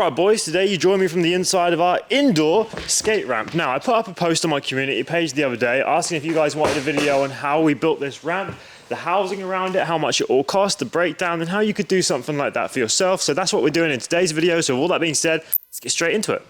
Alright boys, today you join me from the inside of our indoor skate ramp. Now, I put up a post on my community page the other day asking if you guys wanted a video on how we built this ramp, the housing around it, how much it all cost, the breakdown, and how you could do something like that for yourself. So that's what we're doing in today's video. So with all that being said, let's get straight into it.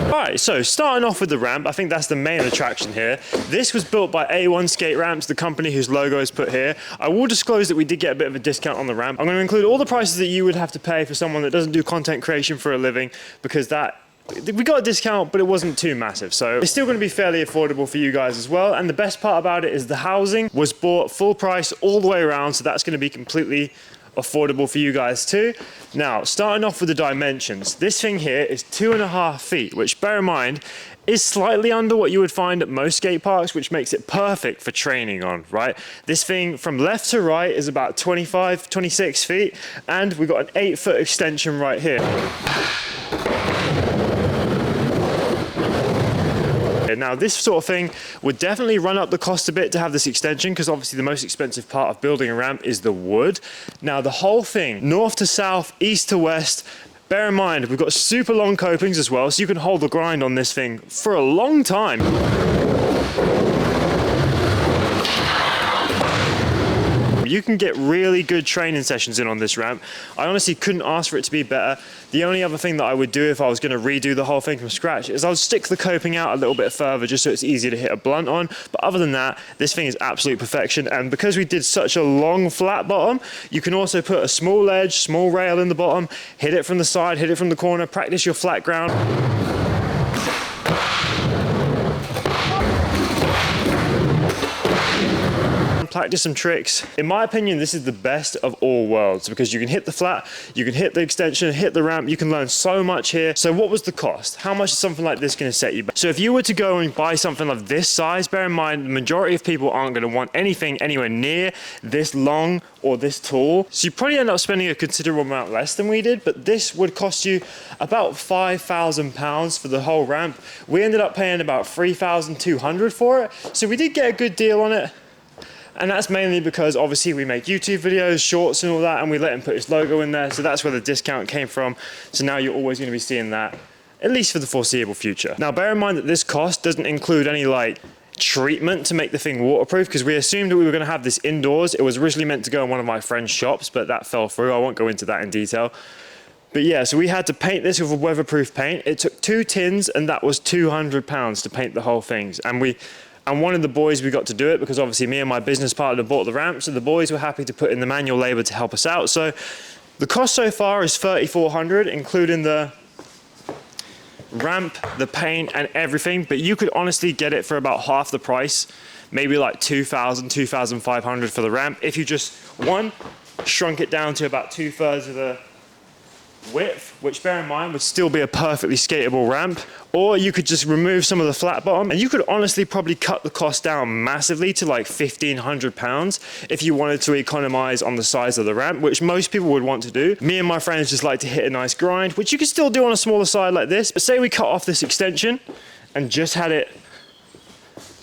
Alright, so starting off with the ramp, I think that's the main attraction here. This was built by A1 Skate Ramps, the company whose logo is put here. I will disclose that we did get a bit of a discount on the ramp. I'm going to include all the prices that you would have to pay for someone that doesn't do content creation for a living, because we got a discount, but it wasn't too massive. So it's still going to be fairly affordable for you guys as well. And the best part about it is the housing was bought full price all the way around. So that's going to be completely affordable for you guys too. Now, starting off with the dimensions, this thing here is 2.5 feet, which bear in mind is slightly under what you would find at most skate parks, which makes it perfect for training on, right? This thing from left to right is about 25, 26 feet, and we've got an 8-foot extension right here. Now, this sort of thing would definitely run up the cost a bit to have this extension, because obviously the most expensive part of building a ramp is the wood. Now, the whole thing, north to south, east to west, bear in mind, we've got super long copings as well, so you can hold the grind on this thing for a long time. You can get really good training sessions in on this ramp. I honestly couldn't ask for it to be better. The only other thing that I would do if I was going to redo the whole thing from scratch is I would stick the coping out a little bit further just so it's easier to hit a blunt on. But other than that, this thing is absolute perfection. And because we did such a long flat bottom, you can also put a small ledge, small rail in the bottom, hit it from the side, hit it from the corner, practice your flat ground. Practice some tricks. In my opinion, this is the best of all worlds, because you can hit the flat, you can hit the extension, hit the ramp, you can learn so much here. So what was the cost? How much is something like this going to set you back? So if you were to go and buy something of this size, bear in mind the majority of people aren't going to want anything anywhere near this long or this tall. So you probably end up spending a considerable amount less than we did, but this would cost you about £5,000 for the whole ramp. We ended up paying about $3,200 for it. So we did get a good deal on it. And that's mainly because obviously we make YouTube videos, shorts and all that, and we let him put his logo in there. So that's where the discount came from. So now you're always going to be seeing that, at least for the foreseeable future. Now, bear in mind that this cost doesn't include any like treatment to make the thing waterproof, because we assumed that we were going to have this indoors. It was originally meant to go in one of my friend's shops, but that fell through. I won't go into that in detail. But yeah, so we had to paint this with a weatherproof paint. It took 2 tins, and that was £200 to paint the whole thing. And one of the boys, we got to do it because obviously me and my business partner bought the ramp, so the boys were happy to put in the manual labor to help us out. So the cost so far is $3,400, including the ramp, the paint and everything, but you could honestly get it for about half the price, maybe like $2,000, $2,500 for the ramp. If you just, shrunk it down to about 2/3 of the width, which bear in mind would still be a perfectly skatable ramp, or you could just remove some of the flat bottom, and you could honestly probably cut the cost down massively to like £1,500 if you wanted to economize on the size of the ramp, which most people would want to do. Me and my friends just like to hit a nice grind, which you could still do on a smaller side like this. But say we cut off this extension and just had it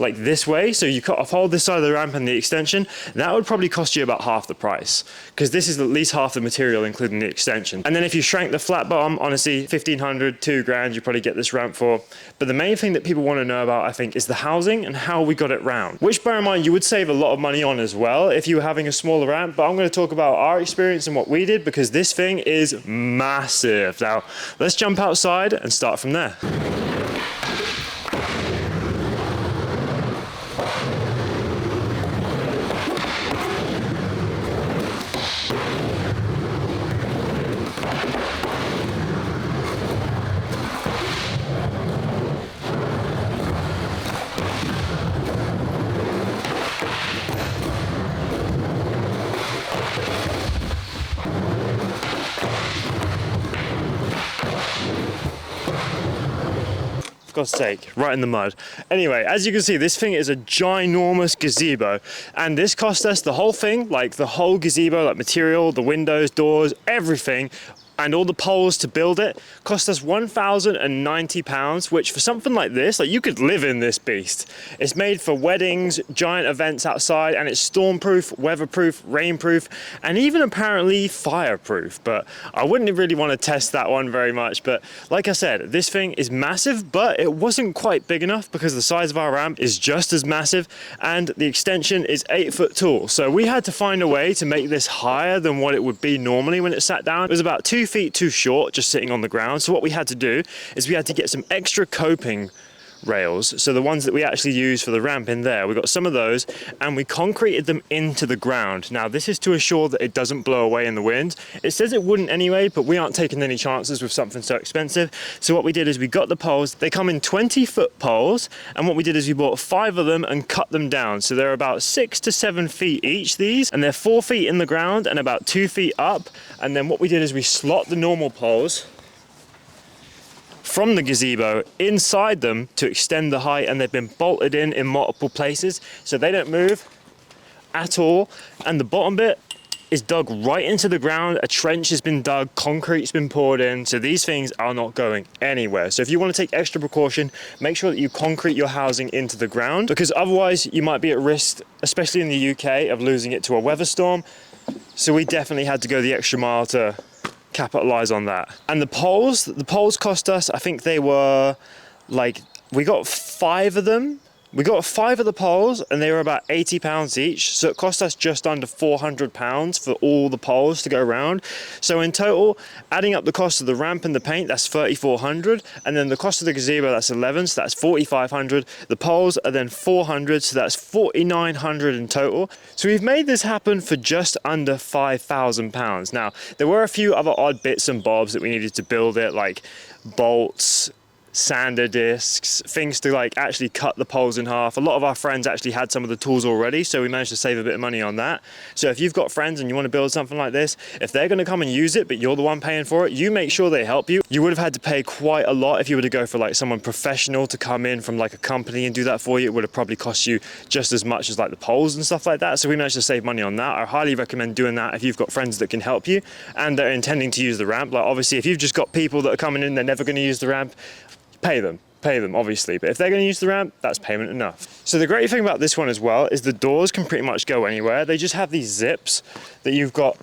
like this way, so you cut off hold this side of the ramp and the extension, that would probably cost you about half the price, because this is at least half the material including the extension. And then if you shrank the flat bottom, honestly, $1,500, $2,000 you probably get this ramp for. But the main thing that people want to know about, I think, is the housing and how we got it round, which bear in mind you would save a lot of money on as well if you were having a smaller ramp. But I'm going to talk about our experience and what we did, because this thing is massive. Now let's jump outside and start from there. God's sake, right in the mud. Anyway, as you can see, this thing is a ginormous gazebo, and this cost us the whole thing, like the whole gazebo, like material, the windows, doors, everything, and all the poles to build it cost us £1,090, which for something like this, like you could live in this beast. It's made for weddings, giant events outside, and it's stormproof, weatherproof, rainproof, and even apparently fireproof. But I wouldn't really want to test that one very much. But like I said, this thing is massive, but it wasn't quite big enough because the size of our ramp is just as massive, and the extension is 8 foot tall. So we had to find a way to make this higher than what it would be normally when it sat down. It was about 2 feet too short just sitting on the ground. So what we had to do is we had to get some extra coping rails, so the ones that we actually use for the ramp in there, we got some of those, and we concreted them into the ground. Now this is to assure that it doesn't blow away in the wind. It says it wouldn't anyway, but we aren't taking any chances with something so expensive. So what we did is we got the poles. They come in 20-foot poles, and what we did is we bought 5 of them and cut them down. So they're about 6 to 7 feet each, these, and they're 4 feet in the ground and about 2 feet up. And then what we did is we slot the normal poles from the gazebo inside them to extend the height, and they've been bolted in multiple places so they don't move at all. And the bottom bit is dug right into the ground. A trench has been dug, concrete's been poured in, so these things are not going anywhere. So if you want to take extra precaution, make sure that you concrete your housing into the ground, because otherwise you might be at risk, especially in the UK, of losing it to a weather storm. So we definitely had to go the extra mile to capitalize on that. And the poles cost us, I think they were like, we got 5 of them. We got 5 of the poles, and they were about £80 each. So it cost us just under £400 for all the poles to go around. So in total, adding up the cost of the ramp and the paint, that's £3,400. And then the cost of the gazebo, that's £11, so that's £4,500. The poles are then £400, so that's £4,900 in total. So we've made this happen for just under £5,000. Now, there were a few other odd bits and bobs that we needed to build it, like bolts, sander discs, things to like actually cut the poles in half. A lot of our friends actually had some of the tools already, so we managed to save a bit of money on that. So if you've got friends and you want to build something like this, if they're going to come and use it but you're the one paying for it, you make sure they help you. You would have had to pay quite a lot if you were to go for like someone professional to come in from like a company and do that for you. It would have probably cost you just as much as like the poles and stuff like that. So we managed to save money on that. I highly recommend doing that if you've got friends that can help you and they're intending to use the ramp. Like obviously if you've just got people that are coming in, they're never going to use the ramp, pay them obviously, but if they're going to use the ramp, that's payment enough. So the great thing about this one as well is the doors can pretty much go anywhere. They just have these zips that you've got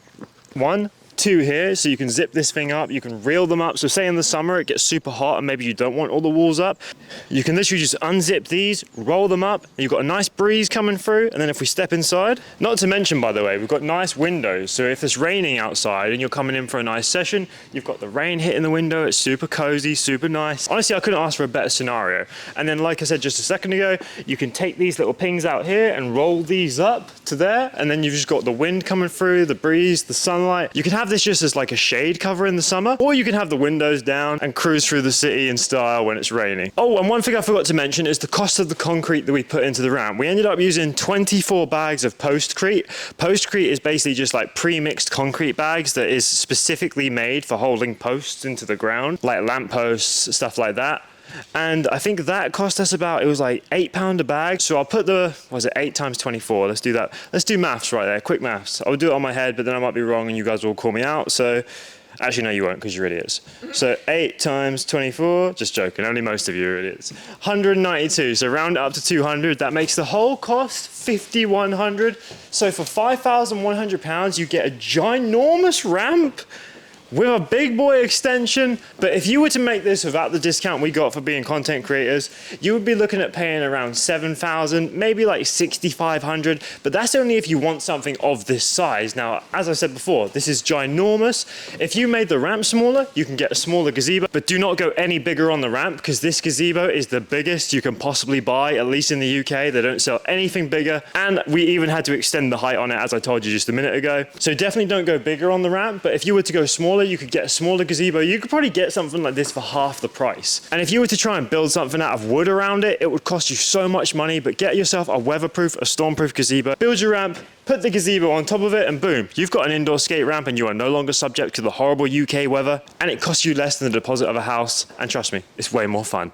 1, 2 here, so you can zip this thing up, you can reel them up. So say in the summer it gets super hot and maybe you don't want all the walls up, you can literally just unzip these, roll them up, and you've got a nice breeze coming through. And then if we step inside, not to mention by the way, we've got nice windows, so if it's raining outside and you're coming in for a nice session, you've got the rain hitting the window. It's super cozy, super nice. Honestly, I couldn't ask for a better scenario. And then like I said just a second ago, you can take these little pings out here and roll these up to there, and then you've just got the wind coming through, the breeze, the sunlight. You can have this just as like a shade cover in the summer, or you can have the windows down and cruise through the city in style when it's raining. Oh, and one thing I forgot to mention is the cost of the concrete that we put into the ramp. We ended up using 24 bags of postcrete. Postcrete is basically just like pre-mixed concrete bags that is specifically made for holding posts into the ground, like lamp posts, stuff like that. And I think that cost us about, it was like £8 a bag. So I'll put the, was it 8 times 24? Let's do that. Let's do maths right there, quick maths. I'll do it on my head, but then I might be wrong and you guys will call me out. So actually, no, you won't because you're idiots. So 8 times 24, just joking, only most of you are idiots. 192, so round it up to 200. That makes the whole cost £5,100. So for £5,100, you get a ginormous ramp with a big boy extension. But if you were to make this without the discount we got for being content creators, you would be looking at paying around $7,000, maybe like $6,500, but that's only if you want something of this size. Now, as I said before, this is ginormous. If you made the ramp smaller, you can get a smaller gazebo, but do not go any bigger on the ramp because this gazebo is the biggest you can possibly buy, at least in the UK. They don't sell anything bigger, and we even had to extend the height on it, as I told you just a minute ago. So definitely don't go bigger on the ramp, but if you were to go smaller, you could get a smaller gazebo. You could probably get something like this for half the price. And if you were to try and build something out of wood around it, it would cost you so much money. But get yourself a weatherproof, a stormproof gazebo, build your ramp, put the gazebo on top of it, and boom, you've got an indoor skate ramp and you are no longer subject to the horrible UK weather, and it costs you less than the deposit of a house. And trust me, it's way more fun.